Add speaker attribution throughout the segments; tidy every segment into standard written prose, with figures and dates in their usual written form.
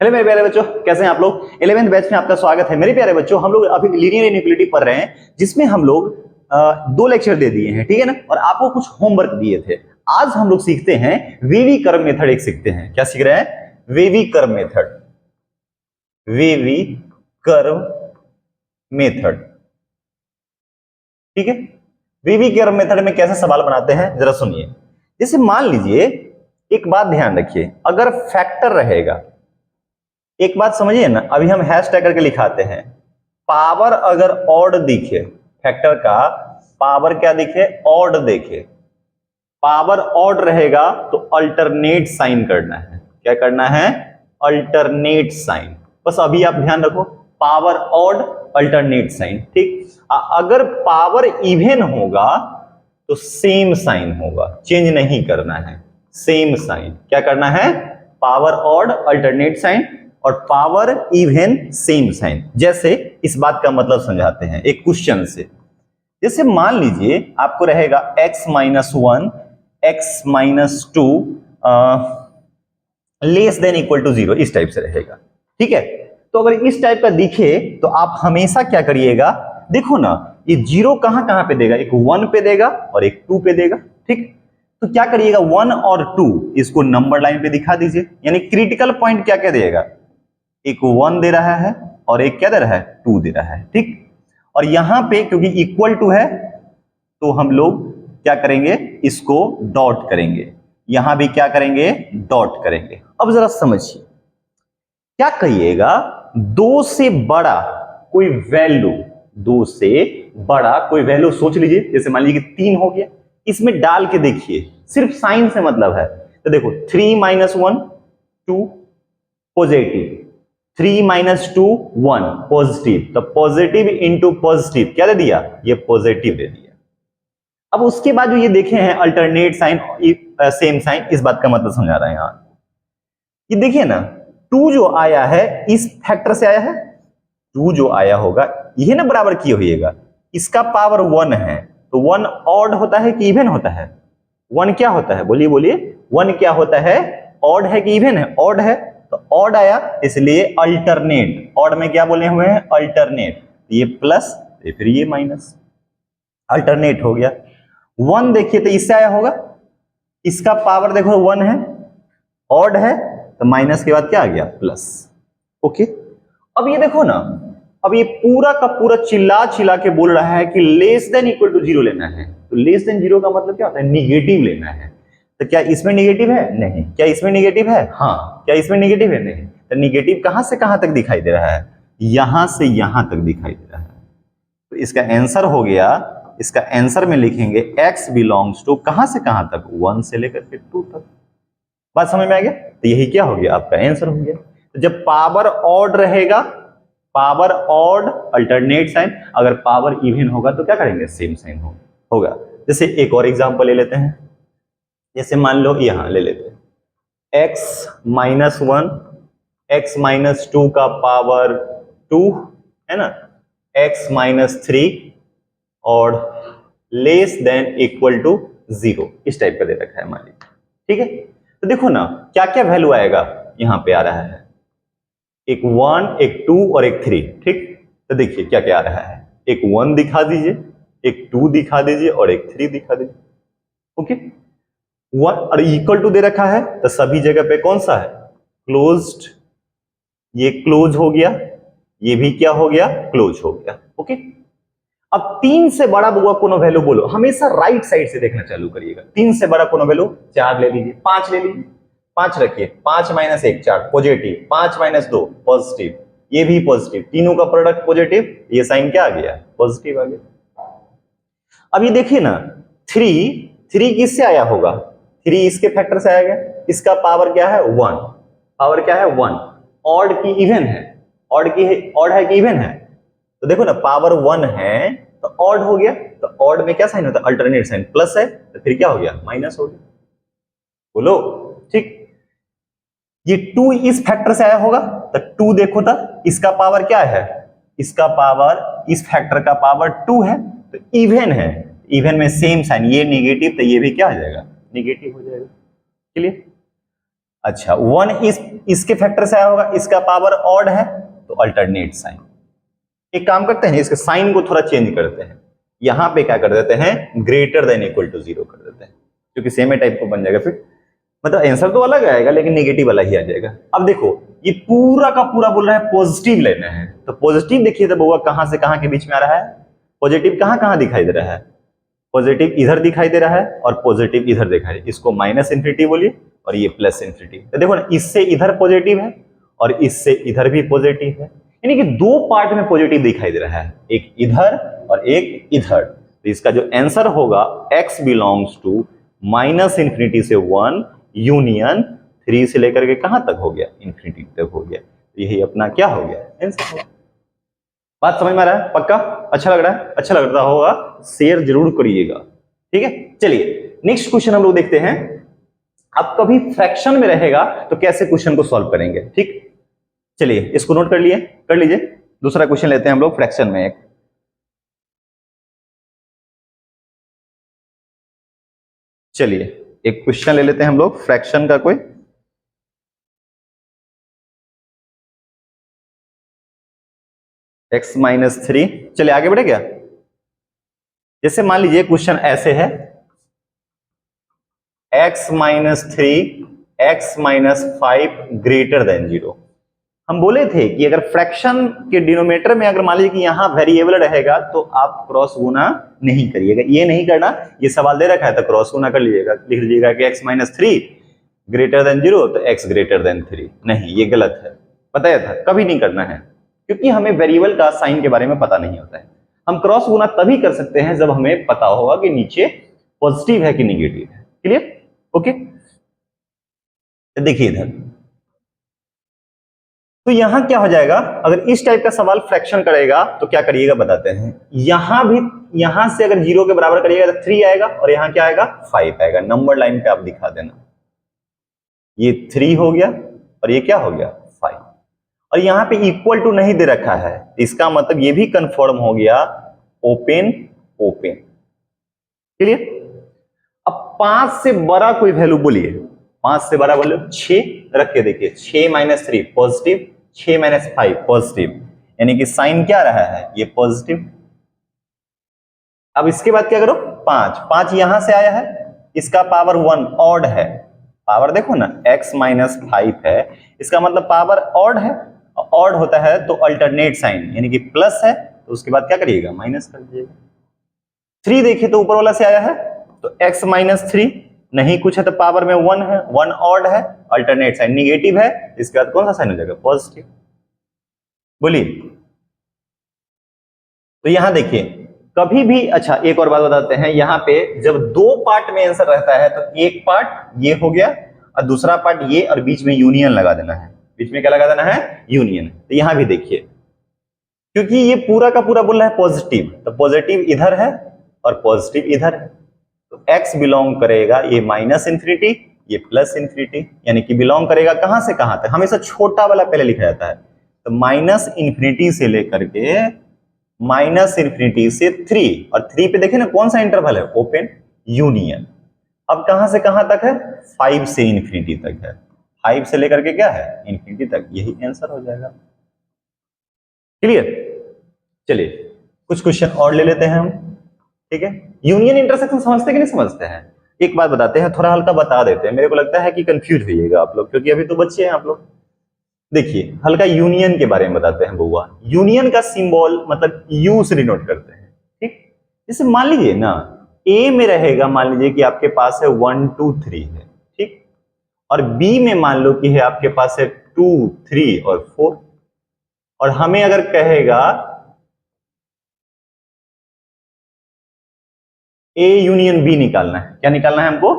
Speaker 1: Hello मेरे प्यारे बच्चों, कैसे हैं आप लोग। 11th बैच में आपका स्वागत है। मेरे प्यारे बच्चों, हम लोग अभी लीनियर इनइक्वालिटी पढ़ रहे हैं, जिसमें हम लोग 2 लेक्चर दे दिए हैं, ठीक है ना। और आपको कुछ होमवर्क दिए थे। आज हम लोग सीखते हैं वेवी कर्व मेथड। एक सीखते हैं, क्या सीख रहे हैं? Wavy curve method. Wavy curve method, ठीक है। वेवी कर्व मेथड में कैसे सवाल बनाते हैं जरा सुनिए। जैसे मान लीजिए, एक बात ध्यान रखिए, अगर फैक्टर रहेगा, एक बात समझिए ना, अभी हम हैश टैग करके लिखाते हैं। पावर अगर ऑड दिखे, फैक्टर का पावर क्या दिखे? ऑड दिखे। पावर ऑड रहेगा तो अल्टरनेट साइन करना है। क्या करना है? Alternate sign. बस अभी आप ध्यान रखो, पावर ऑड अल्टरनेट साइन, ठीक। अगर पावर इवन होगा तो सेम साइन होगा, चेंज नहीं करना है, सेम साइन। क्या करना है? पावर ऑड अल्टरनेट साइन और पावर इवन सेम साइन। जैसे इस बात का मतलब समझाते हैं एक क्वेश्चन से। जैसे मान लीजिए आपको रहेगा x minus 1 x minus 2 less than equal to 0, इस टाइप से रहेगा, ठीक है। तो अगर इस टाइप का दिखे तो आप हमेशा क्या करिएगा, देखो ना, ये 0 कहां कहां पे देगा? एक 1 पे देगा और एक 2 पे देगा, ठीक। तो क्या करिएगा, 1 और 2 इसको नंबर लाइन पे दिखा दीजिए। यानी क्रिटिकल पॉइंट क्या क्या देगा? एक 1 दे रहा है और एक क्या दे रहा है? 2 दे रहा है, ठीक। और यहां पे क्योंकि इक्वल टू है तो हम लोग क्या करेंगे, इसको डॉट करेंगे। यहां भी क्या करेंगे? डॉट करेंगे। अब जरा समझिए, क्या कहिएगा, 2 से बड़ा कोई वैल्यू, 2 से बड़ा कोई वैल्यू सोच लीजिए। जैसे मान लीजिए कि 3 हो गया, इसमें डाल के देखिए, सिर्फ साइन से मतलब है। तो देखो 3 माइनस 1 2 पॉजिटिव, 3 माइनस 2 1 पॉजिटिव। तो पॉजिटिव इंटू पॉजिटिव क्या दे दिया? ये पॉजिटिव दे दिया। अब उसके बाद जो ये देखे हैं अल्टरनेट साइन सेम साइन, इस बात का मतलब समझा रहे हैं यहां। ये देखिए ना, 2 जो आया है इस फैक्टर से आया है। 2 जो आया होगा ये ना बराबर किए होइएगा, इसका पावर 1 है तो 1 ऑड होता है कि इवन होता है? 1 क्या होता है? बोलिए बोलिए, 1 क्या होता है? ऑड है कि इवन है? ऑड है, तो ऑड आया इसलिए अल्टरनेट। ऑड में क्या बोले हुए हैं? अल्टरनेट। ये प्लस फिर ये माइनस, अल्टरनेट हो गया। 1 देखिए तो इससे आया होगा, इसका पावर देखो 1 है, ऑड है, तो माइनस के बाद क्या आ गया? प्लस। ओके। अब ये देखो ना, अब ये पूरा का पूरा चिल्ला चिल्ला के बोल रहा है कि लेस देन इक्वल टू 0 लेना है। तो लेस देन 0 का मतलब क्या होता है? निगेटिव लेना है। तो क्या इसमें निगेटिव है? नहीं। क्या इसमें निगेटिव है? हाँ। क्या इसमें निगेटिव है? नहीं। तो निगेटिव कहां से कहां तक दिखाई दे रहा है? यहां से यहां तक दिखाई दे रहा है। तो इसका आंसर हो गया, इसका आंसर में लिखेंगे x बिलोंग्स टू कहां से कहां तक? 1 से लेकर के 2 तक। बात समझ में आ गया? तो यही क्या हो गया? आपका आंसर हो गया। तो जब पावर ऑड रहेगा, पावर ऑड अल्टरनेट साइन, अगर पावर इवन होगा तो क्या करेंगे? सेम साइन होगा। जैसे एक और एग्जांपल ले लेते हैं। जैसे मान लो यहां ले लेते हैं x माइनस 1 x माइनस 2 का पावर 2 है ना, x माइनस 3 और लेस देन इक्वल टू 0, इस टाइप का दे रखा है मान लीजिए, ठीक है। तो देखो ना क्या क्या वैल्यू आएगा, यहां पे आ रहा है एक 1 एक 2 और एक 3, ठीक। तो देखिए क्या क्या आ रहा है, एक 1 दिखा दीजिए, एक 2 दिखा दीजिए और एक 3 दिखा दीजिए। ओके, 1 और इक्वल टू दे रखा है तो सभी जगह पे कौन सा है? क्लोज्ड। ये क्लोज हो गया, ये भी क्या हो गया? क्लोज हो गया। ओके। अब 3 से बड़ा बुआ कोनो वैल्यू बोलो, हमेशा राइट साइड से देखना चालू करिएगा। 3 से बड़ा कोनो वैल्यू 4 ले लीजिए, 5 ले लीजिए, 5 रखिए, 5 माइनस 1 4 पॉजिटिव, 5 माइनस 2 पॉजिटिव, ये भी पॉजिटिव, तीनों का प्रोडक्ट पॉजिटिव, ये साइन क्या आ गया? पॉजिटिव आ गया। अब ये देखिए ना, 3 किससे आया होगा? 3 इसके फैक्टर से आएगा, इसका पावर क्या है? 1। पावर क्या है? 1। ऑड की इवन है? ऑड है कि इवन है? तो देखो ना, पावर 1 है तो ऑड हो गया, तो ऑड में क्या साइन होता है? Alternate sign. प्लस है तो फिर क्या हो गया? माइनस हो गया। बोलो, ठीक। ये 2 इस फैक्टर से आया होगा तो 2 देखो तो इसका पावर क्या है? इसका पावर, इस फैक्टर का पावर 2 है तो इवन है। इवन में सेम साइन, ये निगेटिव तो ये भी क्या हो जाएगा? निगेटिव हो जाएगा। क्लियर? अच्छा 1 इसके फैक्टर से आया होगा, इसका पावर ऑड है तो अल्टरनेट साइन। एक काम करते हैं, इसके साइन को थोड़ा चेंज करते हैं, यहां पे क्या कर देते हैं ग्रेटर देन इक्वल टू 0 कर देते हैं, क्योंकि सेम टाइप को बन जाएगा, फिर मतलब आंसर तो अलग आएगा लेकिन नेगेटिव वाला ही आ जाएगा। अब देखो ये पूरा का पूरा बोल रहा है पॉजिटिव लेना है, तो पॉजिटिव देखिए तो बउआ कहां से कहां के बीच में आ रहा है, पॉजिटिव कहां कहां दिखाई दे रहा है, पॉजिटिव इधर दिखाई दे रहा है और पॉजिटिव इधर दिखाई दे, इसको माइनस इन्फिनिटी बोलिए और ये प्लस इन्फिनिटी। तो देखो ना इससे इधर पॉजिटिव है और इससे इधर भी पॉजिटिव है, यानी कि दो पार्ट में पॉजिटिव दिखाई दे रहा है, एक इधर और एक इधर। तो इसका जो आंसर होगा x belongs to minus infinity से 1 यूनियन 3 से लेकर के कहां तक हो गया, इन्फिनिटी तक हो गया। यही अपना क्या हो गया आंसर होगा। बात समझ में आ रहा है पक्का? अच्छा लग रहा है? अच्छा लग रहा होगा शेयर जरूर करिएगा, ठीक है। चलिए नेक्स्ट क्वेश्चन हम लोग देखते हैं। अब कभी फ्रैक्शन में रहेगा तो कैसे क्वेश्चन को सॉल्व करेंगे, ठीक। चलिए इसको नोट कर लीजिए। दूसरा क्वेश्चन लेते हैं हम लोग फ्रैक्शन में एक। चलिए एक क्वेश्चन ले लेते हैं हम लोग फ्रैक्शन का कोई। x-3, चलिए आगे बढ़े क्या। जैसे मान लीजिए क्वेश्चन ऐसे है x-3 x-5 ग्रेटर देन 0। हम बोले थे कि अगर फ्रैक्शन के डिनोमिनेटर में अगर मान लीजिए कि यहां वेरिएबल रहेगा तो आप क्रॉस गुना नहीं करिएगा, ये नहीं करना, ये सवाल दे रखा है तो क्रॉस गुना कर लीजिएगा, लिख लीजिएगा कि x-3 ग्रेटर देन 0 तो x ग्रेटर देन 3। नहीं ये गलत है, बताया था कभी नहीं करना है, क्योंकि हमें वेरिएबल का साइन के बारे में पता नहीं होता है। हम क्रॉस गुना तभी कर सकते हैं जब हमें पता होगा कि नीचे पॉजिटिव है कि निगेटिव है। क्लियर? ओके देखिए इधर, तो यहां क्या हो जाएगा, अगर इस टाइप का सवाल फ्रैक्शन करेगा तो क्या करिएगा बताते हैं। यहां भी यहां से अगर 0 के बराबर करिएगा तो 3 आएगा और यहां क्या आएगा 5 आएगा। नंबर लाइन पे आप दिखा देना, ये 3 हो गया और ये क्या हो गया 5, और यहां पे इक्वल टू नहीं दे रखा है, इसका मतलब ये भी कंफर्म हो गया ओपन ओपन। क्लियर? अब 5 से बड़ा कोई वैल्यू बोलिए, 5 से बड़ा बोलो 6 रख के देखिए, 6 - 3 पॉजिटिव, 6 - 5 पॉजिटिव, यानी कि साइन क्या रहा है ये पॉजिटिव। अब इसके बाद क्या करो 5 यहां से आया है, इसका पावर 1 ऑड है, पावर देखो ना x-5 है, इसका मतलब पावर ऑड है, ऑड होता है तो अल्टरनेट साइन यानी कि प्लस है, तो उसके बाद क्या करिएगा माइनस कर दीजिएगा। 3 देखिए तो ऊपर वाला से आया है तो x-3 नहीं कुछ है तो पावर में 1 है, 1 ऑड है, अल्टरनेट साइन निगेटिव है, इसके बाद कौन सा साइन हो जाएगा पॉजिटिव। बोलिए तो यहां देखिए कभी भी, अच्छा एक और बात बताते हैं, यहां पे जब दो पार्ट में आंसर रहता है तो एक पार्ट ये हो गया और दूसरा पार्ट ये, और बीच में यूनियन लगा देना है, बीच में क्या लगा देना है यूनियन। तो यहां भी देखिए क्योंकि ये पूरा का पूरा बोल रहा है पॉजिटिव, तो पॉजिटिव इधर है और पॉजिटिव इधर है, तो x बिलोंग करेगा ये माइनस इन्फिनिटी, ये प्लस इन्फिनिटी, यानी कि बिलोंग करेगा कहां से कहां तक, हमेशा छोटा वाला पहले लिखा जाता है, तो माइनस इन्फिनिटी से लेकर के माइनस इन्फिनिटी से 3, और 3 पे देखे ना कौन सा इंटरवल है ओपन यूनियन। अब कहां से कहां तक है 5 से इन्फिनिटी तक है, 5 से लेकर के क्या है इन्फिनिटी तक, यही आंसर हो जाएगा। क्लियर? चलिए कुछ क्वेश्चन और ले लेते हैं हम, ठीक है। यूनियन इंटरसेक्शन समझते कि नहीं समझते हैं? एक बात बताते हैं, थोड़ा हल्का बता देते हैं, मेरे को लगता है कि कंफ्यूज होइएगा आप लोग, क्योंकि अभी तो बच्चे हैं आप लोग। देखिए हल्का यूनियन के बारे में बताते हैं बउआ। यूनियन का सिंबल मतलब यू से डिनोट करते हैं, ठीक। जैसे मान लीजिए ना ए में रहेगा, मान लीजिए कि आपके पास है 1 2 3 है, ठीक, और बी में मान लो कि है आपके पास है 2 3 और 4, और हमें अगर कहेगा ए यूनियन बी निकालना है, क्या निकालना है हमको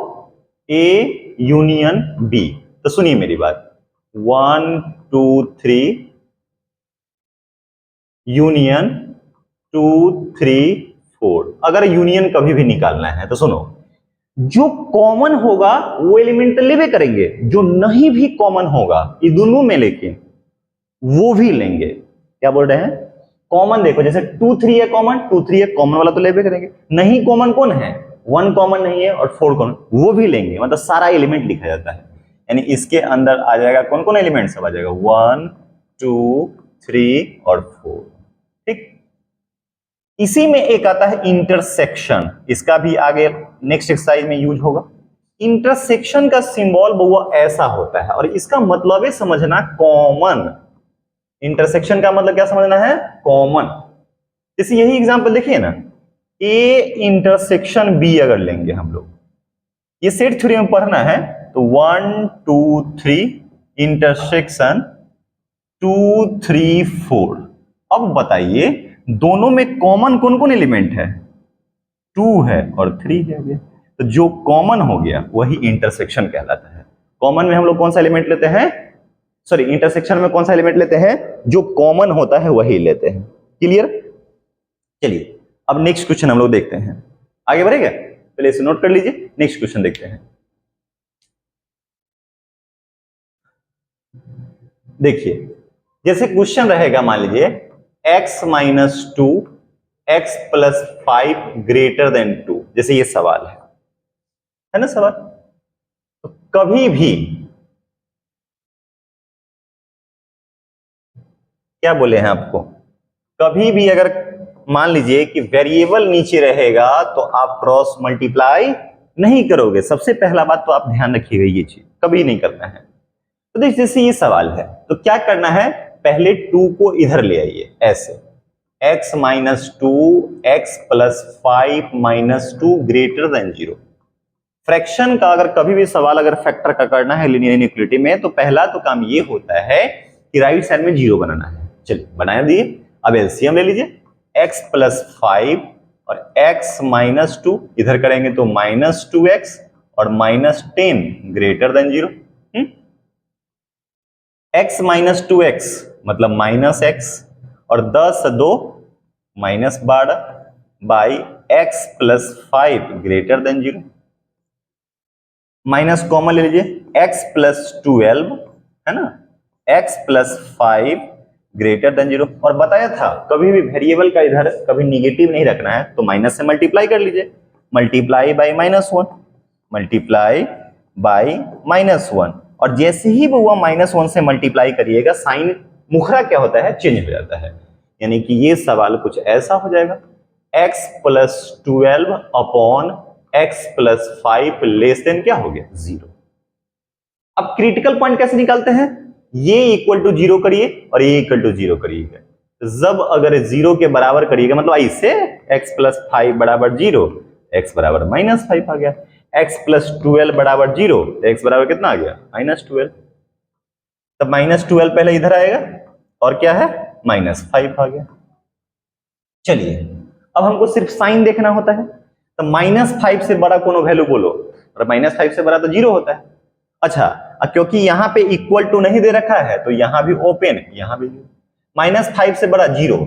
Speaker 1: ए यूनियन बी, तो सुनिए मेरी बात 1 2 3 यूनियन 2 3 4। अगर यूनियन कभी भी निकालना है तो सुनो, जो कॉमन होगा वो एलिमेंट लेवे करेंगे, जो नहीं भी कॉमन होगा ये दोनों में लेकिन वो भी लेंगे। क्या बोल रहे हैं? कॉमन देखो जैसे 2 3 है कॉमन, 2 3 है कॉमन वाला तो लेवे करेंगे, नहीं कॉमन कौन है 1 कॉमन नहीं है और 4 कॉमन, वो भी लेंगे, मतलब सारा एलिमेंट लिखा जाता है। यानी इसके अंदर आ जाएगा कौन कौन एलिमेंट, सब आ जाएगा 1 2 3 और 4। ठीक, इसी में एक आता है इंटरसेक्शन, इसका भी आगे नेक्स्ट एक्सरसाइज में यूज होगा। इंटरसेक्शन का सिंबल वो ऐसा होता है और इसका मतलब है समझना कॉमन। इंटरसेक्शन का मतलब क्या समझना है, कॉमन। जैसे यही एग्जांपल देखिए ना, ए इंटरसेक्शन बी अगर लेंगे हम लोग, ये सेट थ्योरी में पढ़ना है तो 1 2 3 इंटरसेक्शन 2 3 4। अब बताइए दोनों में कॉमन कौन कौन एलिमेंट है, 2 है और 3 है। तो जो कॉमन हो गया वही इंटरसेक्शन कहलाता है। कॉमन में हम लोग कौन सा एलिमेंट लेते हैं, सॉरी इंटरसेक्शन में कौन सा एलिमेंट लेते हैं, जो कॉमन होता है वही लेते हैं। क्लियर। चलिए अब नेक्स्ट क्वेश्चन हम लोग देखते हैं, आगे बढ़ेगा, पहले इसे नोट कर लीजिए, नेक्स्ट क्वेश्चन देखते हैं। देखिए जैसे क्वेश्चन रहेगा, मान लीजिए x minus 2 x plus 5 greater then 2, जैसे ये सवाल है ना सवाल। तो कभी भी क्या बोले हैं आपको, कभी भी अगर मान लीजिए कि वेरिएबल नीचे रहेगा तो आप क्रॉस मल्टीप्लाई नहीं करोगे। सबसे पहला बात तो आप ध्यान रखिएगा, ये चीज कभी नहीं करना है। तो देखिए जैसे ये सवाल है तो क्या करना है, पहले 2 को इधर ले आइए ऐसे, x minus 2 x plus 5 minus 2 greater then 0। Fraction का अगर कभी भी सवाल अगर फैक्टर का करना है लीनियर इनइक्वालिटी में, तो पहला तो काम ये होता है कि राइट साइड में 0 बनाना है। चलिए बना दिए, अब एलसीएम ले लीजिए, x प्लस 5 और x माइनस 2 इधर करेंगे तो माइनस 2x और minus 10 greater than 0। x minus 2x मतलब माइनस x और 10 2 minus 12 by x plus 5 greater then 0। Minus common ले लीजिए, x प्लस 12 है ना, x प्लस 5 ग्रेटर देन 0। और बताया था कभी भी वेरिएबल का इधर कभी निगेटिव नहीं रखना है, तो माइनस से मल्टीप्लाई कर लीजिए, मल्टीप्लाई बाई -1 मल्टीप्लाई बाई -1। और जैसे ही वो -1 से मल्टीप्लाई करिएगा, साइन मुखरा क्या होता है, चेंज हो जाता है। यानी कि ये सवाल कुछ ऐसा हो जाएगा, x plus 12 upon x plus 5 less then क्या हो गया 0। अब क्रिटिकल पॉइंट कैसे निकालते हैं, ये इक्वल टू 0 करिए और ये इक्वल टू 0 करिएगा। जब अगर 0 के बराबर करिएगा मतलब इससे x प्लस 5 बराबर 0, x बराबर -5 आ गया। x प्लस 12 बराबर 0, x बराबर कितना आ गया -12। तब -12 पहले इधर आएगा और क्या है -5 आ गया। चलिए अब हमको सिर्फ साइन देखना होता है, तो -5 से बड़ा कोनो वैल्यू बोलो, और -5 से बड़ा तो 0 होता है। अच्छा क्योंकि यहाँ पे इक्वल टू नहीं दे रखा है तो यहाँ भी ओपन, यहाँ भी -5 से बड़ा 0,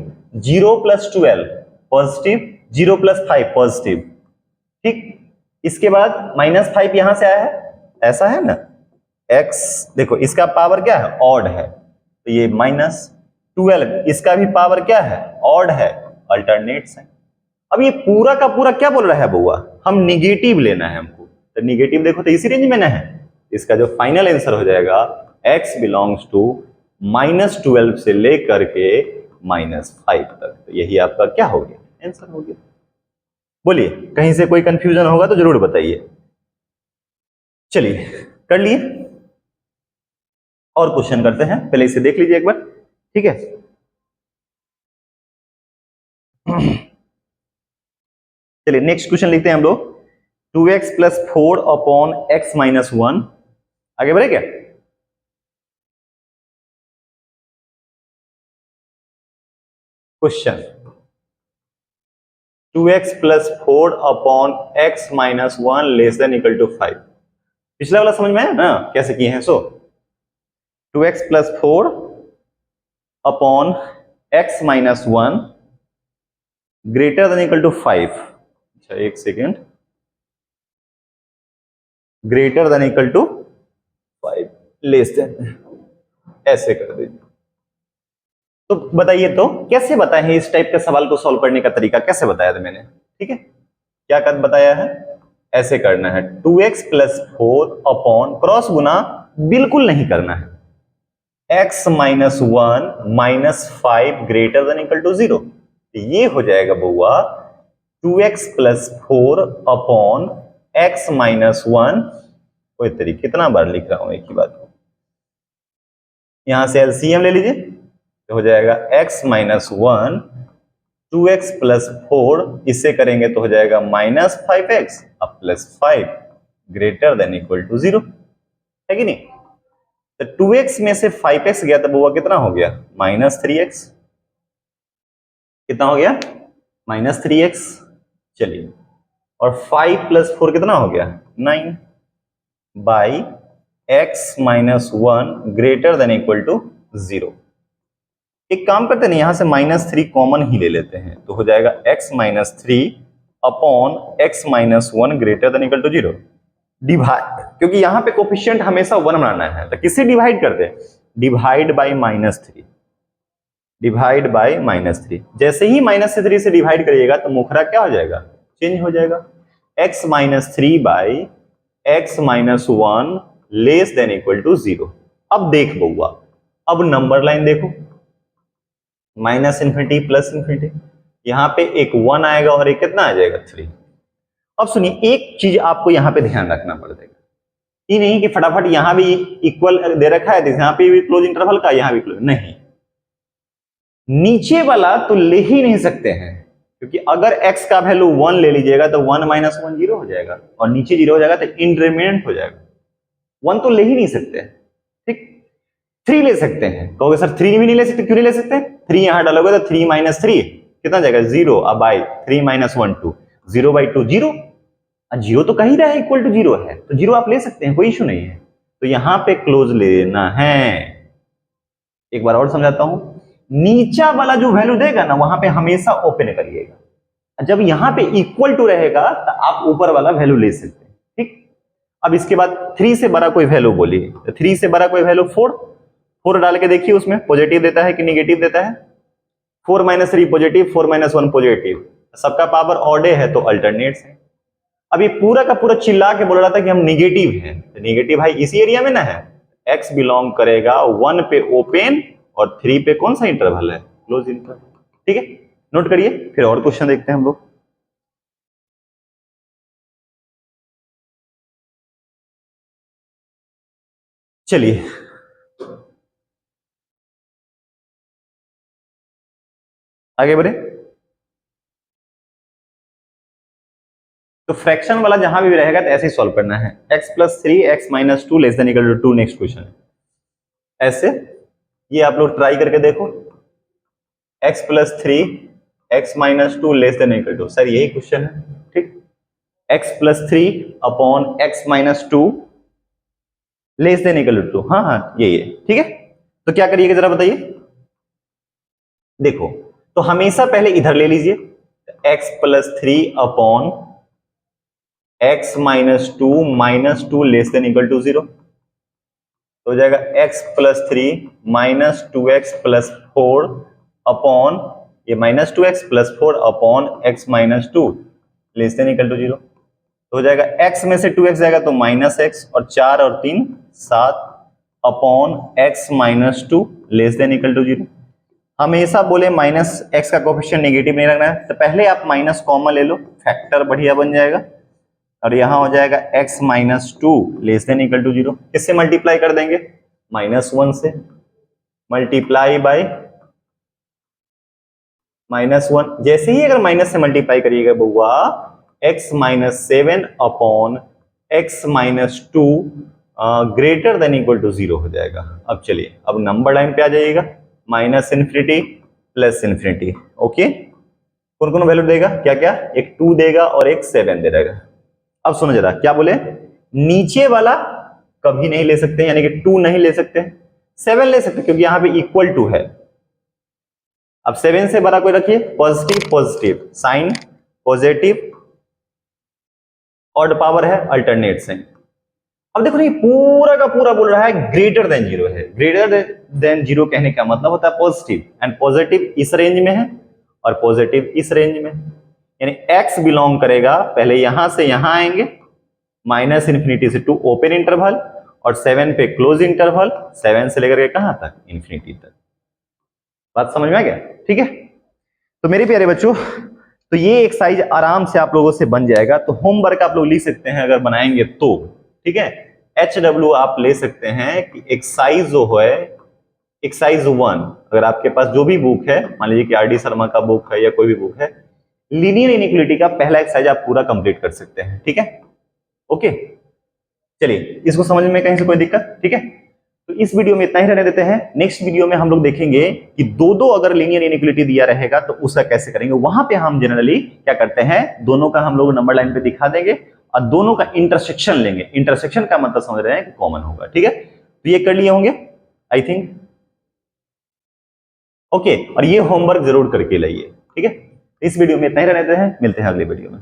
Speaker 1: 0 प्लस 12 पॉजिटिव, 0 प्लस 5 पॉजिटिव। ठीक, इसके बाद -5 यहां से आया है, ऐसा है ना, x देखो इसका पावर क्या है, ऑड है, तो ये -12 इसका भी पावर क्या है, ऑड है, अल्टरनेट्स है। अब ये पूरा का पूरा क्या बोल रहा है बउआ, हम निगेटिव लेना है हमको, तो निगेटिव देखो तो इसी रेंज में ना है। इसका जो फाइनल आंसर हो जाएगा x बिलोंग्स टू -12 से लेकर के -5 तक। तो यही आपका क्या हो गया, आंसर हो गया। बोलिए कहीं से कोई कंफ्यूजन होगा तो जरूर बताइए। चलिए कर लिए, और क्वेश्चन करते हैं, पहले इसे देख लीजिए एक बार, ठीक है। चलिए नेक्स्ट क्वेश्चन लिखते हैं हम लोग, 2x plus 4 upon x minus 1। आगे बढ़े क्या, question 2x plus 4 upon x minus 1 less than equal to 5। पिछला वाला समझ में है ना कैसे किए हैं। So 2x plus 4 upon x minus 1 greater than equal to 5। अच्छा एक second, greater than equal to 5 less than, ऐसे कर दीजिए। तो बताइए तो कैसे बताए हैं, इस टाइप के सवाल को सॉल्व करने का तरीका कैसे बताया था मैंने, ठीक है। क्या कर बताया है, ऐसे करना है, 2x प्लस 4 अपॉन क्रॉस गुना बिल्कुल नहीं करना है। x minus 1 minus 5 greater than equal to 0, ये हो जाएगा बउआ 2x plus 4 upon x minus 1। कोई तरीके कितना बार लिख रहा हूं एक ही बात को, यहां से एलसीएम ले लीजिए तो हो जाएगा x माइनस 1 2x प्लस 4, इससे करेंगे तो हो जाएगा माइनस 5x अब plus 5 greater than equal to 0, है कि नहीं। तो 2x में से 5x गया तो वो कितना हो गया माइनस 3x, कितना हो गया माइनस 3x। चलिए और 5 प्लस 4 कितना हो गया 9 by x minus 1 greater than equal to 0। एक काम करते हैं यहां से माइनस 3 कॉमन ही ले लेते हैं तो हो जाएगा x minus 3 upon x minus 1 greater than equal to 0 divide, क्योंकि यहां पे कोफिशिएंट हमेशा 1 बनाना है तो किससे डिवाइड करते हैं, divide by minus 3, divide by minus 3। जैसे ही माइनस 3 से डिवाइड करिएगा तो मुखरा क्या हो जाएगा चेंज हो जाएगा, x minus 3 by x minus 1 less than equal to 0। अब देख बउआ, अब नंबर लाइन देखो माइनस इन्फिनिटी प्लस इन्फिनिटी, यहां पे एक 1 आएगा और एक कितना आ जाएगा 3। अब सुनिए एक चीज आपको यहां पे ध्यान रखना पड़ेगा, ये नहीं कि फटाफट यहां भी इक्वल दे रखा है यहां पे भी क्लोज इंटरवल का यहां भी क्लोज, नहीं नीचे वाला तो ले ही नहीं सकते हैं, क्योंकि अगर x का वैल्यू 1 ले लीजिएगा तो 1 माइनस 1 0 हो जाएगा और नीचे 0 हो जाएगा तो इंडिटरमिनेट हो जाएगा, 1 तो ले ही नहीं सकते, ठीक 3 ले सकते हैं। कहोगे सर 3 भी नहीं ले सकते, क्यों नहीं ले सकते, 3 यहां डालोगे तो 3 माइनस 3 कितना जाएगा 0, अब बाई 3 माइनस 1 2, 0 बाई 2 0, 0 तो कहीं रहा है इक्वल टू 0 है तो 0 आप ले सकते हैं, कोई इशू नहीं है। तो यहां पे क्लोज लेना है। एक बार और समझाता हूं, नीचा वाला जो वैल्यू देगा ना वहां पे हमेशा ओपन करिएगा, जब यहां पे इक्वल टू रहेगा तो आप ऊपर वाला वैल्यू ले सकते हैं, ठीक। अब इसके बाद 3 से बड़ा कोई वैल्यू बोलिए, तो 3 से बड़ा कोई वैल्यू 4 डाल के देखिए उसमें पॉजिटिव देता है कि निगेटिव देता है, 4 माइनस 3 पॉजिटिव 4 माइनस 1 पॉजिटिव, सबका पावर ऑड है तो अल्टरनेट्स है। अब ये पूरा का पूरा चिल्ला के बोल रहा था कि हम निगेटिव हैं, तो निगेटिव भाई इसी एरिया में ना है, x बिलोंग करेगा 1 पे ओपन और 3 पे कौन सा इंटरवल है क्लोज इंटरवल, ठीक है नोट करिए। फिर और क्वेश्चन देखते हैं हम लोग। चलिए आगे बढ़े। तो फ्रैक्शन वाला जहां भी रहेगा तो ऐसे ही सॉल्व करना है, x plus 3 x minus 2 less than equal to 2। Next question ऐसे, ये आप लोग ट्राई करके देखो, x plus 3 x minus 2 less than equal to, sir यही क्वेश्चन है, ठीक। x plus 3 upon x minus 2 less than equal to, हाँ हाँ यही है, ठीक है। तो क्या करिएगा जरा बताइए, देखो तो हमेशा पहले इधर ले लीजिए, x plus 3 upon x minus 2 less than equal to 0, तो हो जाएगा x plus 3 minus 2x plus 4 upon ये minus 2x plus 4 upon x minus 2 less than equal to 0, तो हो जाएगा x में से 2x जाएगा तो माइनस x और 4 और 3 7 upon x minus 2 less than equal to 0। हमेशा बोले माइनस x का कोफिशिएंट नेगेटिव नहीं रखना है, तो पहले आप माइनस कॉमन ले लो, फैक्टर बढ़िया बन जाएगा और यहां हो जाएगा x minus 2 less than equal to 0। किससे मल्टीप्लाई कर देंगे, माइनस 1 से, मल्टीप्लाई बाय माइनस 1। जैसे ही अगर माइनस से मल्टीप्लाई करिएगा बउआ x minus 7 upon x minus 2 greater than equal to 0 हो जाएगा। अब चलिए अब नंबर लाइन पे आ जाइएगा, minus infinity plus infinity, okay. कौन कौन वैल्यू देगा, क्या क्या, एक 2 देगा और एक 7 दे देगा। अब सुनो जरा क्या बोले, नीचे वाला कभी नहीं ले सकते, यानी कि 2 नहीं ले सकते, 7 ले सकते क्योंकि यहां पे इक्वल टू है। अब 7 से बड़ा कोई रखिए, positive positive sine positive, odd power है अल्टरनेट से। अब देखो ये पूरा का पूरा बोल रहा है ग्रेटर देन 0 है, ग्रेटर देन 0 कहने का मतलब होता है पॉजिटिव, एंड पॉजिटिव इस रेंज में है और पॉजिटिव इस रेंज में, यानी x बिलोंग करेगा, पहले यहां से यहां आएंगे माइनस इन्फिनिटी से 2 ओपन इंटरवल और 7 पे क्लोज इंटरवल, 7 से लेकर के कहां तक, इंफिनिटी तक। बात समझ में आ गया? ठीक है, तो मेरे प्यारे बच्चों, तो ये एक्सरसाइज आराम से आप लोगों से बन जाएगा। तो होमवर्क आप लोग लिख सकते हैं अगर बनाएंगे तो, ठीक है। HW आप ले सकते हैं कि एक्सरसाइज जो है, एक्सरसाइज 1, अगर आपके पास जो भी बुक है, मान लीजिए कि RD शर्मा का बुक है या कोई भी बुक है, लीनियर इनइक्वालिटी का पहला एक्सरसाइज आप पूरा कंप्लीट कर सकते हैं, ठीक है। ओके, चलिए इसको समझ में कहीं से कोई दिक्कत? ठीक है, तो इस वीडियो में इतना ही रहने देते हैं। नेक्स्ट वीडियो में हम लोग देखेंगे कि दो अगर लीनियर इनइक्वालिटी दिया रहेगा तो उसका कैसे करेंगे। वहां पे हम जनरली क्या करते हैं, दोनों का हम लोग नंबर लाइन पे दिखा देंगे और दोनों का इंटरसेक्शन लेंगे। इंटरसेक्शन का मतलब समझ रहे हैं कि कॉमन होगा, ठीक है। तो ये कर लिए होंगे आई थिंक, ओके। और ये होमवर्क जरूर करके लाइए, ठीक है। इस वीडियो में इतना ही रहने देते हैं, मिलते हैं अगले वीडियो में।